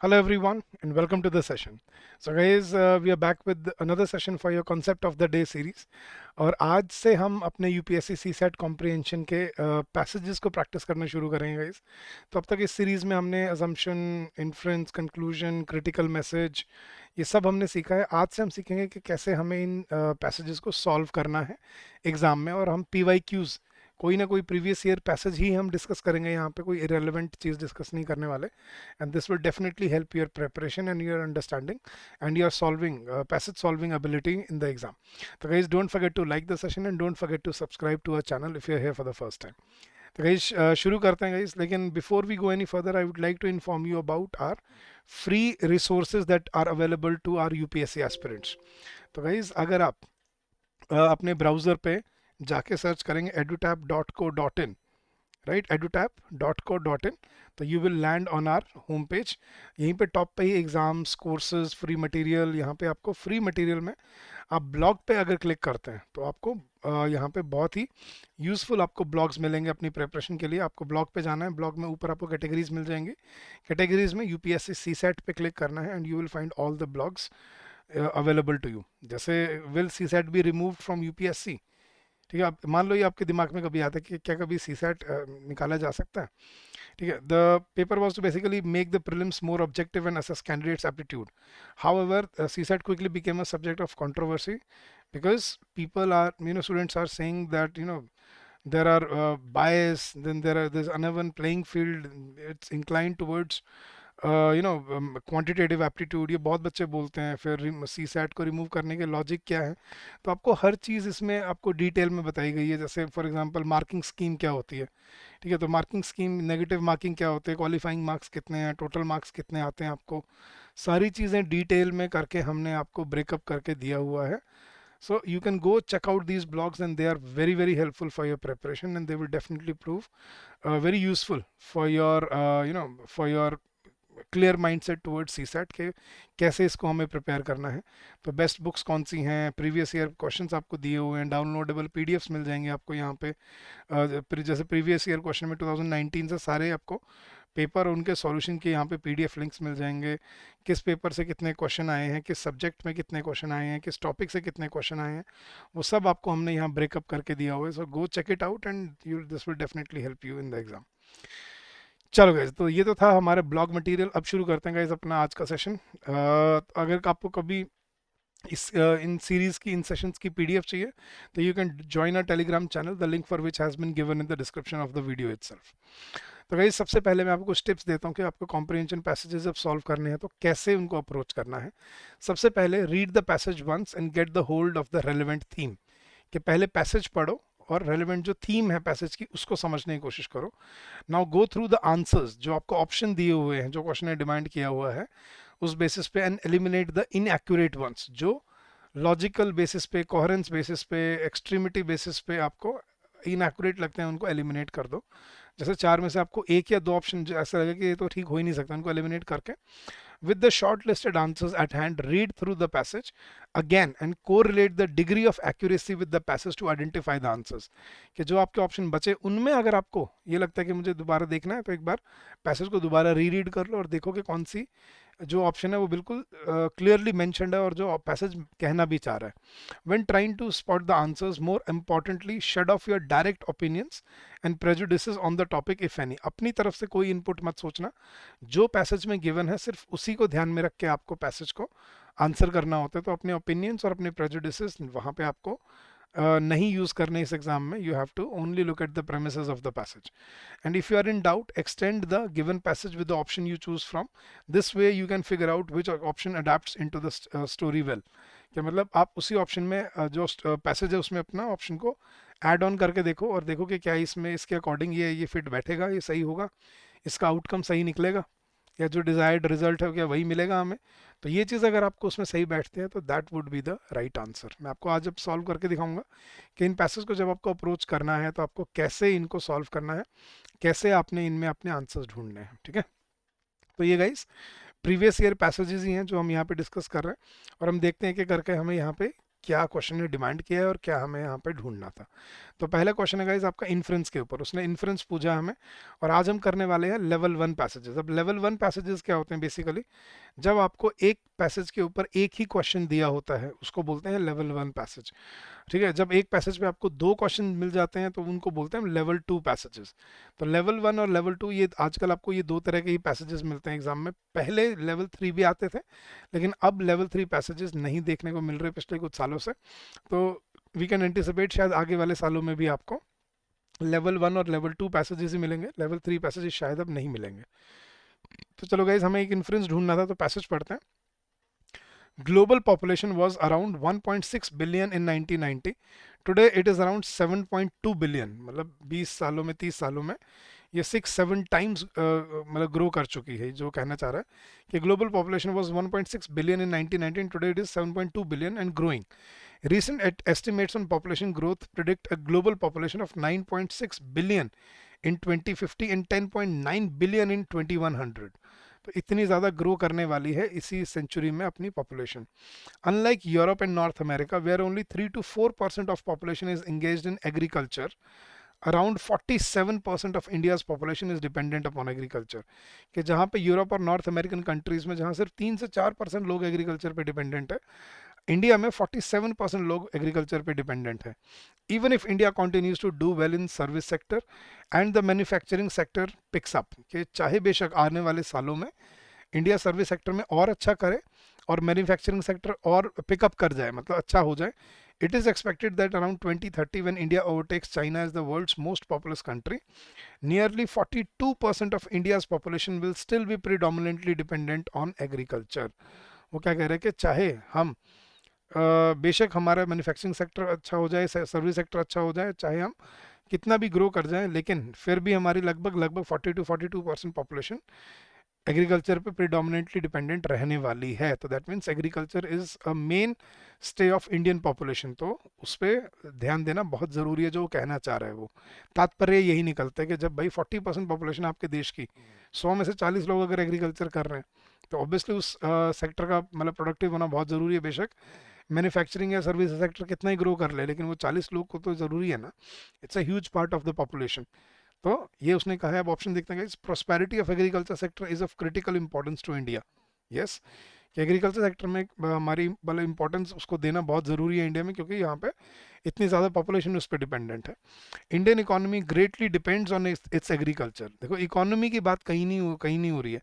Hello everyone and welcome to the session. So guys, we are back with another session for your concept of the day series. और आज से हम अपने UPSC सी set comprehension के passages को practice करना शुरू करेंगे गाइस. तो अब तक इस सीरीज़ में हमने assumption, inference, conclusion, critical message ये सब हमने सीखा है. आज से हम सीखेंगे कि कैसे हमें इन पैसेजेस को सॉल्व करना है एग्ज़ाम में. और हम PYQs कोई ना कोई प्रीवियस ईयर पैसेज ही हम डिस्कस करेंगे. यहाँ पे कोई इरेलीवेंट चीज़ डिस्कस नहीं करने वाले. And this will definitely help your preparation and your understanding and your solving passage solving ability in the exam. So guys, don't forget to like the session and don't forget to subscribe to our channel if you're here for the first time. तो guys शुरू करते हैं guys. लेकिन before we go any further I would like to inform you about our free resources that are available to our UPSC aspirants. तो guys अगर आप अपने browser पे जाके सर्च करेंगे edutab.co.in, राइट, edutab.co.in, तो you will land on our home page. यहीं पे टॉप पे ही एग्जाम्स, कोर्सेज, फ्री मटेरियल. यहाँ पे आपको फ्री मटेरियल में आप ब्लॉग पे अगर क्लिक करते हैं तो आपको यहाँ पे बहुत ही यूज़फुल आपको ब्लॉग्स मिलेंगे अपनी प्रिपरेशन के लिए. आपको ब्लॉग पे जाना है, ब्लॉग में ऊपर आपको कैटेगरीज मिल जाएंगी. कैटेगरीज में यूपीएससी सी सेट पे क्लिक करना है and you will find all the blogs available to you. जैसे will CSAT be remove from UPSC, ठीक है. आप मान लो ये आपके दिमाग में कभी आता है कि क्या कभी सी सेट निकाला जा सकता है, ठीक है. The paper was to basically make the prelims more objective and assess candidates aptitude. However CSAT quickly became a subject of controversy because people are, students are saying that, there are bias, then there's uneven playing field, it's inclined towards quantitative aptitude. ये बहुत बच्चे बोलते हैं. फिर सी set को remove करने के logic क्या है, तो आपको हर चीज़ इसमें आपको डिटेल में बताई गई है. जैसे फॉर एग्जांपल मार्किंग स्कीम क्या होती है, ठीक है. तो मार्किंग स्कीम, नेगेटिव मार्किंग क्या होते हैं, क्वालिफाइंग मार्क्स कितने हैं, टोटल मार्क्स कितने आते हैं, आपको सारी चीज़ें डिटेल में करके हमने आपको ब्रेकअप करके दिया हुआ है. So you can go check out these blogs and they are very very helpful for your preparation and they will definitely prove very useful for your for your clear mindset towards CSAT के कैसे इसको हमें prepare करना है. तो best books कौन सी हैं, previous year questions आपको दिए हुए हैं, डाउनलोडेबल पीडीएफ्स मिल जाएंगे आपको यहाँ पे. जैसे प्रीवियस ईयर क्वेश्चन में 2019 से सारे आपको पेपर और उनके सॉल्यूशन के यहाँ पे पीडीएफ लिंक्स मिल जाएंगे. किस पेपर से कितने क्वेश्चन आए हैं, किस सब्जेक्ट में कितने क्वेश्चन आए हैं, किस टॉपिक से कितने क्वेश्चन आए हैं, वो सब आपको हमने यहाँ ब्रेकअप करके दिया हुआ है. So go check it out and you this will definitely help you in the exam. चलो गाइज, तो ये तो था हमारे ब्लॉग मटेरियल. अब शुरू करते हैं गाइज अपना आज का सेशन. अगर आपको कभी इन सीरीज की, इन सेशंस की पीडीएफ चाहिए तो you can join a Telegram channel, the link for which has been given in the description of the video itself. तो गाइज सबसे पहले मैं आपको कुछ टिप्स देता हूँ कि आपको कॉम्प्रिहेंशन पैसेजेस जब सॉल्व करने हैं तो कैसे उनको अप्रोच करना है. सबसे पहले read the passage once and get the hold of the relevant theme. कि पहले पैसेज पढ़ो और रेलिवेंट जो थीम है पैसेज की उसको समझने की कोशिश करो. Now go through the answers जो आपको ऑप्शन दिए हुए हैं, जो क्वेश्चन ने डिमांड किया हुआ है उस बेसिस पे, and eliminate the inaccurate ones जो लॉजिकल बेसिस पे, कोहेरेंस बेसिस पे, एक्सट्रीमिटी बेसिस पे आपको इनएक्यूरेट लगते हैं, उनको एलिमिनेट कर दो. जैसे चार में से आपको एक या दो ऑप्शन ऐसा लगे कि ये तो ठीक हो ही नहीं सकता, उनको एलिमिनेट करके with the shortlisted answers at hand, read through the passage again and correlate the degree of accuracy with the passage to identify the answers. कि जो आपके ऑप्शन बचे उनमें अगर आपको ये लगता है कि मुझे दोबारा देखना है तो एक बार पैसेज को दोबारा रीड कर लो और देखो कि कौन सी जो ऑप्शन है वो बिल्कुल क्लियरली मेंशन्ड है और जो पैसेज कहना भी चाह रहा है. When trying to spot the answers, more importantly, shut off your direct opinions and prejudices on the topic if any. अपनी तरफ से कोई इनपुट मत सोचना. जो पैसेज में गिवन है सिर्फ उसी को ध्यान में रख के आपको पैसेज को आंसर करना होता है. तो अपने ओपिनियंस और अपने प्रेजुडिसेस वहाँ पे आपको नहीं यूज़ करने इस एग्जाम में. You have to only look at the premises of the passage and if you are in doubt extend the given passage with the option you choose from. This way you can figure out which option adepts into the story well. क्या मतलब आप उसी option में जो passage है उसमें अपना option को ऐड ऑन करके देखो और देखो कि क्या इसमें इसके अकॉर्डिंग ये फिट बैठेगा, ये सही होगा, इसका आउटकम सही निकलेगा, या जो डिजायर्ड रिजल्ट है क्या वही मिलेगा हमें. तो ये चीज़ अगर आपको उसमें सही बैठते हैं तो that would be the right answer. मैं आपको आज जब सॉल्व करके दिखाऊंगा कि इन पैसेज को जब आपको अप्रोच करना है तो आपको कैसे इनको सॉल्व करना है, कैसे आपने इनमें अपने आंसर्स ढूंढने हैं. ठीक है. तो ये गाइस प्रीवियस ईयर पैसेजेस ही हैं जो हम यहाँ पे डिस्कस कर रहे हैं और हम देखते हैं कि करके हमें यहाँ पे क्या क्वेश्चन ने डिमांड किया है और क्या हमें यहाँ पे ढूंढना था। तो पहला क्वेश्चन है गाइस आपका इन्फ्रेंस के ऊपर, उसने इन्फ्रेंस पूछा हमें, और आज हम करने वाले हैं लेवल वन पैसेजेस। अब लेवल वन पैसेजेस क्या होते हैं बेसिकली, जब आपको एक पैसेज के ऊपर एक ही क्वेश्चन दिया होता है उसको बोलते हैं लेवल वन पैसेज। ठीक है, जब एक पैसेज पे आपको दो क्वेश्चन मिल जाते हैं तो उनको बोलते हैं लेवल टू पैसेजेस। तो लेवल वन और लेवल टू, ये आजकल आपको ये दो तरह के ही पैसेजेस मिलते हैं एग्जाम में। पहले लेवल थ्री भी आते थे, लेकिन अब लेवल थ्री पैसेजेस नहीं देखने को मिल रहे पिछले कुछ सालों से। तो वी कैन एंटिसिपेट शायद आगे वाले सालों में भी आपको लेवल वन और लेवल टू पैसेजेस ही मिलेंगे, लेवल थ्री पैसेजेस शायद अब नहीं मिलेंगे। तो चलो गाइज, हमें एक इन्फ्रेंस ढूंढना था, तो पैसेज पढ़ते हैं। Global population was around 1.6 billion in 1990. Today it is around 7.2 billion. मतलब 20 सालों में, 30 सालों में ये 6-7 टाइम्स मतलब ग्रो कर चुकी है। जो कहना चाह रहा है कि global population was 1.6 billion in 1990, today it is 7.2 billion and growing. Recent estimates on population growth predict a global population of 9.6 billion in 2050 and 10.9 billion in 2100. तो इतनी ज़्यादा ग्रो करने वाली है इसी सेंचुरी में अपनी population. Unlike Europe and North America, where only 3 to 4% of population is engaged in agriculture, around 47% of India's population is dependent upon agriculture. कि जहाँ पे यूरोप और नॉर्थ अमेरिकन कंट्रीज में जहाँ सिर्फ 3 से 4% लोग एग्रीकल्चर पे डिपेंडेंट है, इंडिया में 47% लोग एग्रीकल्चर पे डिपेंडेंट है। Even if India continues to do well in service sector and the manufacturing sector picks up, कि चाहे बेशक आने वाले सालों में इंडिया सर्विस सेक्टर में और अच्छा करे और मैन्युफैक्चरिंग सेक्टर और पिकअप कर जाए, मतलब अच्छा हो जाए, it is expected that around 2030, when India overtakes China as the world's most populous country, nearly 42% of India's population will still be predominantly dependent on agriculture. वो क्या कह रहे हैं कि चाहे हम बेशक हमारा मैन्युफैक्चरिंग सेक्टर अच्छा हो जाए, सर्विस सेक्टर अच्छा हो जाए, चाहे हम कितना भी ग्रो कर जाएं, लेकिन फिर भी हमारी लगभग लगभग 40 to 42% पॉपुलेशन एग्रीकल्चर पे प्रिडोमिनेटली डिपेंडेंट रहने वाली है। तो that means agriculture is a main stay of Indian population. तो उस पर ध्यान देना बहुत ज़रूरी है, जो वो कहना चाह रहा है। वो तात्पर्य यही निकलता है कि जब भाई 40% पॉपुलेशन आपके देश की, 100 में से 40 लोग अगर एग्रीकल्चर कर रहे हैं, तो ऑब्वियसली उस सेक्टर का मतलब प्रोडक्टिव होना बहुत ज़रूरी है। बेशक मैन्युफैक्चरिंग या सर्विस सेक्टर कितना ही ग्रो कर ले, लेकिन वो 40 लोग को तो ज़रूरी है ना। It's a huge part of the population. तो ये उसने कहा है। अब ऑप्शन देखते हैं, prosperity of agriculture sector is of critical importance to India. Yes, कि एग्रीकल्चर सेक्टर में हमारी मतलब इंपॉर्टेंस उसको देना बहुत ज़रूरी है इंडिया में, क्योंकि यहाँ पे इतनी ज़्यादा पॉपुलेशन उस पर डिपेंडेंट है। Indian economy greatly depends on it's agriculture. देखो, इकोनॉमी की बात कहीं नहीं हो रही है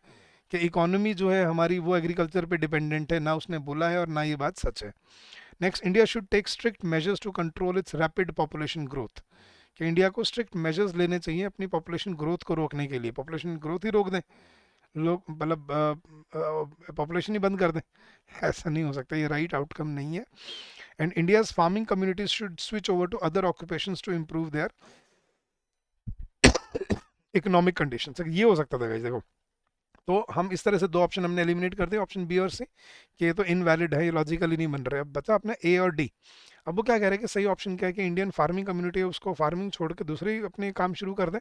कि इकोनॉमी जो है हमारी वो एग्रीकल्चर पे डिपेंडेंट है, ना उसने बोला है और ना ये बात सच है। Next, India should take strict measures to control its rapid population growth. कि इंडिया को स्ट्रिक्ट मेजर्स लेने चाहिए अपनी पॉपुलेशन ग्रोथ को रोकने के लिए। पॉपुलेशन ग्रोथ ही रोक दें लोग, मतलब पॉपुलेशन ही बंद कर दें, ऐसा नहीं हो सकता, ये राइट आउटकम नहीं है। And India's farming communities should switch over to other occupations to improve their economic condition. ये हो सकता था गाइस। देखो, तो हम इस तरह से दो ऑप्शन हमने एलिमिनेट कर दिए, ऑप्शन बी और सी, कि ये तो इनवैलिड है, ये लॉजिकली नहीं बन रहे। अब बचा अपने ए और डी। अब वो क्या कह रहे हैं कि सही ऑप्शन क्या है कि इंडियन फार्मिंग कम्युनिटी है उसको फार्मिंग छोड़ के दूसरे अपने काम शुरू कर दें।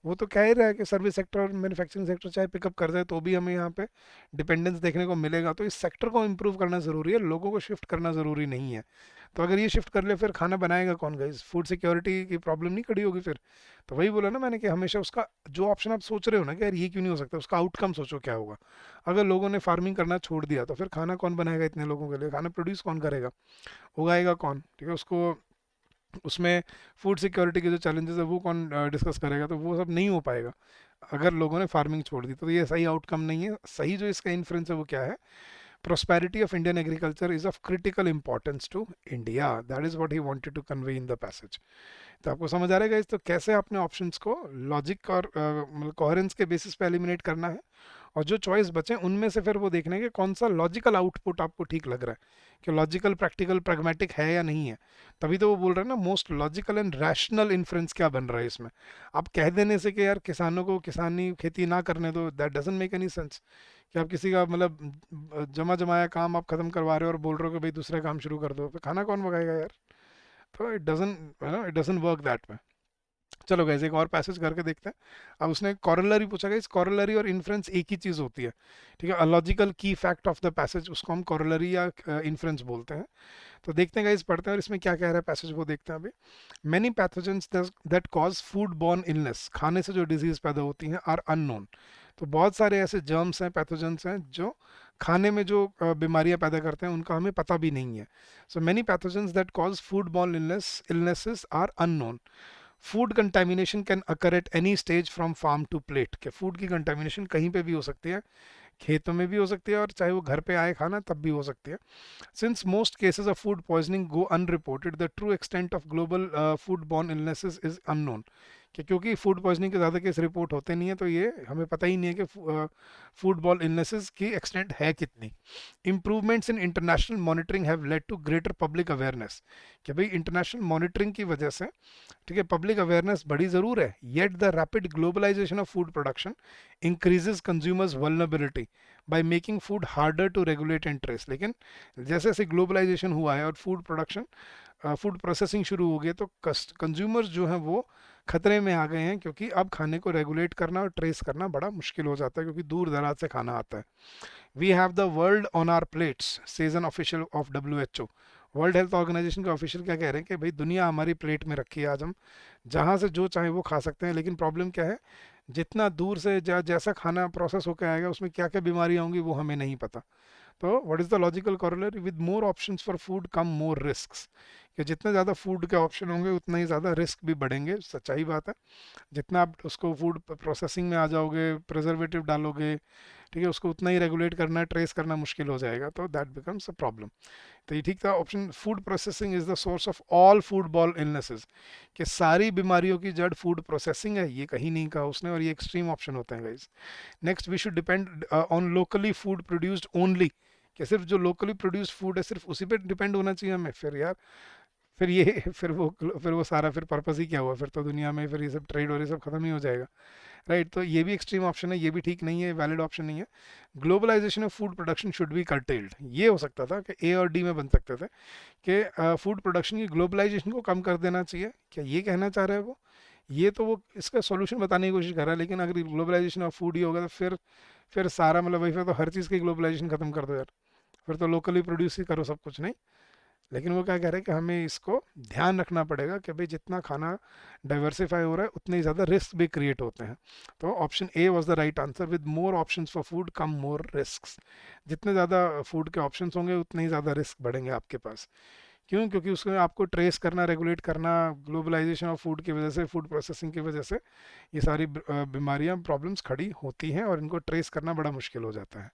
वो तो कह ही रहा है कि सर्विस सेक्टर और मैन्युफैक्चरिंग सेक्टर चाहे पिकअप कर जाए तो भी हमें यहाँ पे डिपेंडेंस देखने को मिलेगा। तो इस सेक्टर को इम्प्रूव करना ज़रूरी है, लोगों को शिफ्ट करना ज़रूरी नहीं है। तो अगर ये शिफ्ट कर ले, फिर खाना बनाएगा कौन गाइस? फूड सिक्योरिटी की प्रॉब्लम नहीं खड़ी होगी फिर। तो वही बोला ना मैंने कि हमेशा उसका जो ऑप्शन आप सोच रहे हो ना कि यार ये क्यों नहीं हो सकता, उसका आउटकम सोचो क्या होगा। अगर लोगों ने फार्मिंग करना छोड़ दिया तो फिर खाना कौन बनाएगा इतने लोगों के लिए? खाना प्रोड्यूस कौन करेगा, उगाएगा कौन? ठीक है, उसको उसमें फूड सिक्योरिटी के जो चैलेंजेस है वो कौन डिस्कस करेगा? तो वो सब नहीं हो पाएगा अगर लोगों ने फार्मिंग छोड़ दी। तो ये सही आउटकम नहीं है। सही जो इसका इन्फ्रेंस है वो क्या है? prosperity of Indian agriculture is of critical importance to India. That is what he wanted to convey in the passage. तो आपको समझ आ रहेगा इस, तो कैसे आपने ऑप्शंस को लॉजिक और मतलब कोहेरेंस के बेसिस पे एलिमिनेट करना है, और जो चॉइस बचे उनमें से फिर वो देखने के कौन सा लॉजिकल आउटपुट आपको ठीक लग रहा है, कि लॉजिकल, प्रैक्टिकल, प्रैग्मेटिक है या नहीं है। तभी तो वो बोल रहे हैं ना, most logical and rational inference क्या बन रहा है इसमें। आप कह देने से कि यार किसानों को किसानी खेती ना करने दो, that doesn't make any sense. कि आप किसी का मतलब जमा जमाया काम आप खत्म करवा रहे हो और बोल रहे हो कि भाई दूसरा काम शुरू कर दो, फिर खाना कौन पकाएगा यार? तो it doesn't work that way. चलो गाइस एक और पैसेज करके देखते हैं। अब उसने कॉरलरी पूछा, गाइस कॉरलरी और इन्फ्रेंस एक ही चीज़ होती है, ठीक है। अलॉजिकल की फैक्ट ऑफ द पैसेज, उसको हम कॉरलरी या इन्फ्रेंस बोलते हैं। तो देखते हैं गाइस, पढ़ते हैं और इसमें क्या कह रहा है पैसेज वो देखते हैं अभी। Many pathogens that cause food born illness, खाने से जो डिजीज पैदा होती हैं, आर अननोन। तो बहुत सारे ऐसे जर्म्स हैं, पैथोजेंस हैं जो खाने में जो बीमारियां पैदा करते हैं, उनका हमें पता भी नहीं है। So many pathogens that cause food borne illnesses are unknown. Food contamination can occur at any stage from farm to plate, के फूड की कंटेमिनेशन कहीं पे भी हो सकती है, खेतों में भी हो सकती है और चाहे वो घर पे आए खाना तब भी हो सकती है। Since most cases of food poisoning go unreported, the true extent of global foodborne illnesses is unknown। क्योंकि फूड पॉइजनिंग के ज़्यादा केस रिपोर्ट होते नहीं है, तो ये हमें पता ही नहीं है कि फूड बॉर्न इलनेसेस की एक्सटेंट है कितनी। Improvements in international monitoring have led to greater public awareness, कि भाई इंटरनेशनल मॉनिटरिंग की वजह से, ठीक है, पब्लिक अवेयरनेस बड़ी ज़रूर है। Yet the rapid globalisation of food production increases consumers vulnerability by making food harder to regulate and trace. लेकिन जैसे जैसे ग्लोबलाइजेशन हुआ है और फूड प्रोडक्शन, फूड प्रोसेसिंग शुरू हो गई, तो कंज्यूमर्स जो हैं वो खतरे में आ गए हैं, क्योंकि अब खाने को रेगुलेट करना और ट्रेस करना बड़ा मुश्किल हो जाता है, क्योंकि दूर दराज से खाना आता है। We have the world on our plates, says an official of WHO। World Health Organisation के ऑफिशियल क्या कह रहे हैं कि भाई दुनिया हमारी प्लेट में रखी है, आज हम जहाँ से जो चाहे वो खा सकते हैं। लेकिन प्रॉब्लम क्या है, जितना दूर से जैसा खाना प्रोसेस होकर आएगा उसमें क्या क्या बीमारियाँ होंगी वो हमें नहीं पता। तो what is the logical corollary, with more options for food come more risks, कि जितने ज़्यादा फूड के ऑप्शन होंगे उतना ही ज़्यादा रिस्क भी बढ़ेंगे, सच्चाई बात है। जितना आप उसको फूड प्रोसेसिंग में आ जाओगे, प्रिजर्वेटिव डालोगे, ठीक है, उसको उतना ही रेगुलेट करना, ट्रेस करना मुश्किल हो जाएगा, तो दैट बिकम्स अ प्रॉब्लम। तो ये ठीक था option. Food processing is the source of all food ball illnesses, कि सारी बीमारियों की जड़ फूड प्रोसेसिंग है, ये कहीं नहीं कहा उसने, और ये एक्सट्रीम ऑप्शन होते हैं guys. Next, we should depend on locally food produced only, कि सिर्फ जो लोकली प्रोड्यूस्ड फूड है सिर्फ उसी पे डिपेंड होना चाहिए हमें। फिर यार, फिर ये फिर वो सारा फिर पर्पस ही क्या हुआ, फिर तो दुनिया में फिर ये सब ट्रेड और ये सब खत्म ही हो जाएगा, राइट। तो ये भी एक्सट्रीम ऑप्शन है, ये भी ठीक नहीं है, वैलिड ऑप्शन नहीं है। Globalisation of food production should be curtailed, ये हो सकता था कि ए और डी में बन सकते थे, कि फूड प्रोडक्शन की ग्लोबलाइजेशन को कम कर देना चाहिए। क्या ये कहना चाह रहे हैं वो? ये तो वो इसका सॉल्यूशन बताने की कोशिश कर रहा है, लेकिन अगर ग्लोबलाइजेशन ऑफ फूड ही होगा तो फिर सारा मतलब वही, फिर तो हर चीज़ की ग्लोबलाइजेशन खत्म कर दो यार, फिर तो लोकली प्रोड्यूस ही करो सब कुछ, नहीं। लेकिन वो क्या कह रहे हैं कि हमें इसको ध्यान रखना पड़ेगा कि भाई जितना खाना डाइवर्सिफाई हो रहा है उतने ही ज़्यादा रिस्क भी क्रिएट होते हैं। तो option A was the right answer, with more options for food come more risk. जितने ज़्यादा फूड के ऑप्शंस होंगे उतने ही ज़्यादा रिस्क बढ़ेंगे आपके पास। क्यों? क्योंकि उसमें आपको ट्रेस करना, रेगुलेट करना, ग्लोबलाइजेशन ऑफ फूड की वजह से, फूड प्रोसेसिंग की वजह से ये सारी बीमारियां, प्रॉब्लम्स खड़ी होती हैं और इनको ट्रेस करना बड़ा मुश्किल हो जाता है,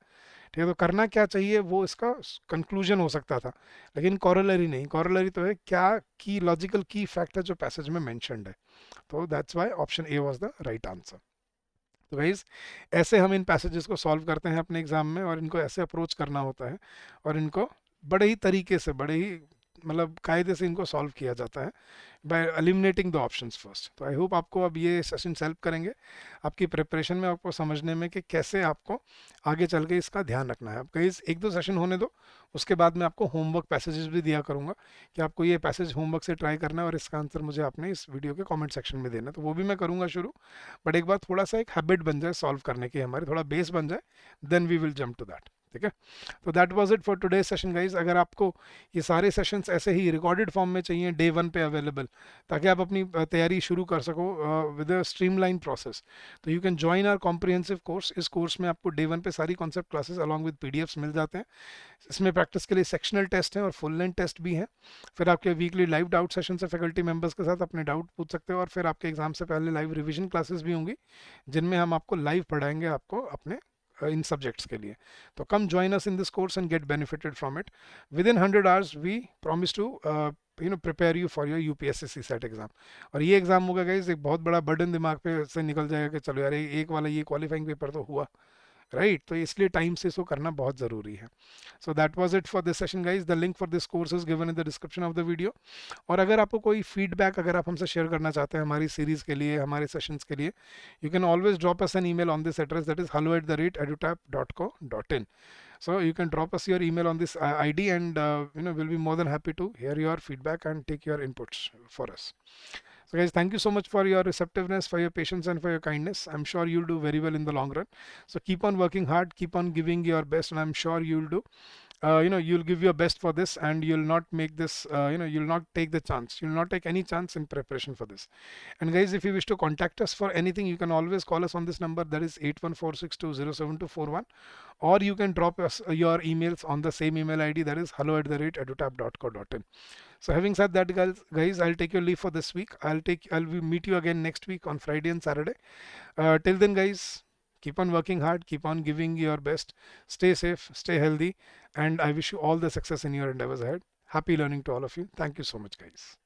ठीक है। तो करना क्या चाहिए वो इसका कंक्लूजन हो सकता था, लेकिन कॉरोलरी नहीं। कॉरोलरी तो है क्या की लॉजिकल की फैक्ट है जो पैसेज में मेंशन्ड है। तो that's why option A was the right answer. तो गाइज ऐसे हम इन पैसेजेस को सॉल्व करते हैं अपने एग्जाम में, और इनको ऐसे अप्रोच करना होता है, और इनको बड़े ही तरीके से, बड़े ही मतलब कायदे से इनको सॉल्व किया जाता है, bye eliminating the options first. तो आई होप आपको अब ये सेशन हेल्प करेंगे आपकी प्रिपरेशन में, आपको समझने में कि कैसे आपको आगे चल के इसका ध्यान रखना है। अब कहीं एक दो सेशन होने दो, उसके बाद मैं आपको होमवर्क पैसेजेस भी दिया करूंगा कि आपको ये पैसेज होमवर्क से ट्राई करना है, और इसका आंसर मुझे आपने इस वीडियो के कमेंट सेक्शन में देना है, तो वो भी मैं करूंगा शुरू। बट एक बार थोड़ा सा एक हैबिट बन जाए सॉल्व करने की, हमारी थोड़ा बेस बन जाए, then we will jump to that, ठीक है। तो that was it for today session guys. अगर आपको ये सारे सेशंस ऐसे ही रिकॉर्डेड फॉर्म में चाहिए डे 1 पे अवेलेबल, ताकि आप अपनी तैयारी शुरू कर सको विद अ स्ट्रीमलाइन प्रोसेस, तो you can join our comprehensive course. इस कोर्स में आपको डे 1 पे सारी concept classes along with PDFs मिल जाते हैं। इसमें प्रैक्टिस के लिए सेक्शनल टेस्ट हैं और फुल लेंथ टेस्ट भी हैं। फिर आपके वीकली लाइव डाउट सेशन से फैकल्टी मेंबर्स के साथ अपने डाउट पूछ सकते हो, और फिर आपके एग्जाम से पहले लाइव रिवीजन क्लासेस भी होंगी, जिनमें हम आपको लाइव पढ़ाएंगे आपको अपने इन सब्जेक्ट्स के लिए। तो come join us in this course and get benefited from it. Within 100 hours we promise to prepare you for your UPSC CSAT exam. और ये एग्जाम होगा गाइज, एक बहुत बड़ा बर्डन दिमाग पे से निकल जाएगा कि चलो यार एक वाला ये क्वालिफाइंग पेपर तो हुआ, राइट। तो इसलिए टाइम से इसको करना बहुत ज़रूरी है। So that was it for this session guys. The link for this course is given in the description of the video. और अगर आपको कोई फीडबैक अगर आप हमसे शेयर करना चाहते हैं हमारी सीरीज़ के लिए, हमारे सेशंस के लिए, you can always drop us an email on this address, that is hello@edutap.co.in. So you can drop us your email on this ID, and we'll be more than happy to hear your feedback and take your inputs for us. So guys, thank you so much for your receptiveness, for your patience, and for your kindness. I'm sure you'll do very well in the long run. So keep on working hard, keep on giving your best, and I'm sure you'll do. You'll give your best for this, and you'll not make this, you'll not take the chance. You'll not take any chance in preparation for this. And guys, if you wish to contact us for anything, you can always call us on this number, that is 8146207241, or you can drop us your emails on the same email ID, that is hello@edutap.co.in. So having said that, guys, I'll take your leave for this week. I'll meet you again next week on Friday and Saturday. Till then, guys, keep on working hard, keep on giving your best, stay safe, stay healthy, and I wish you all the success in your endeavors ahead. Happy learning to all of you. Thank you so much, guys.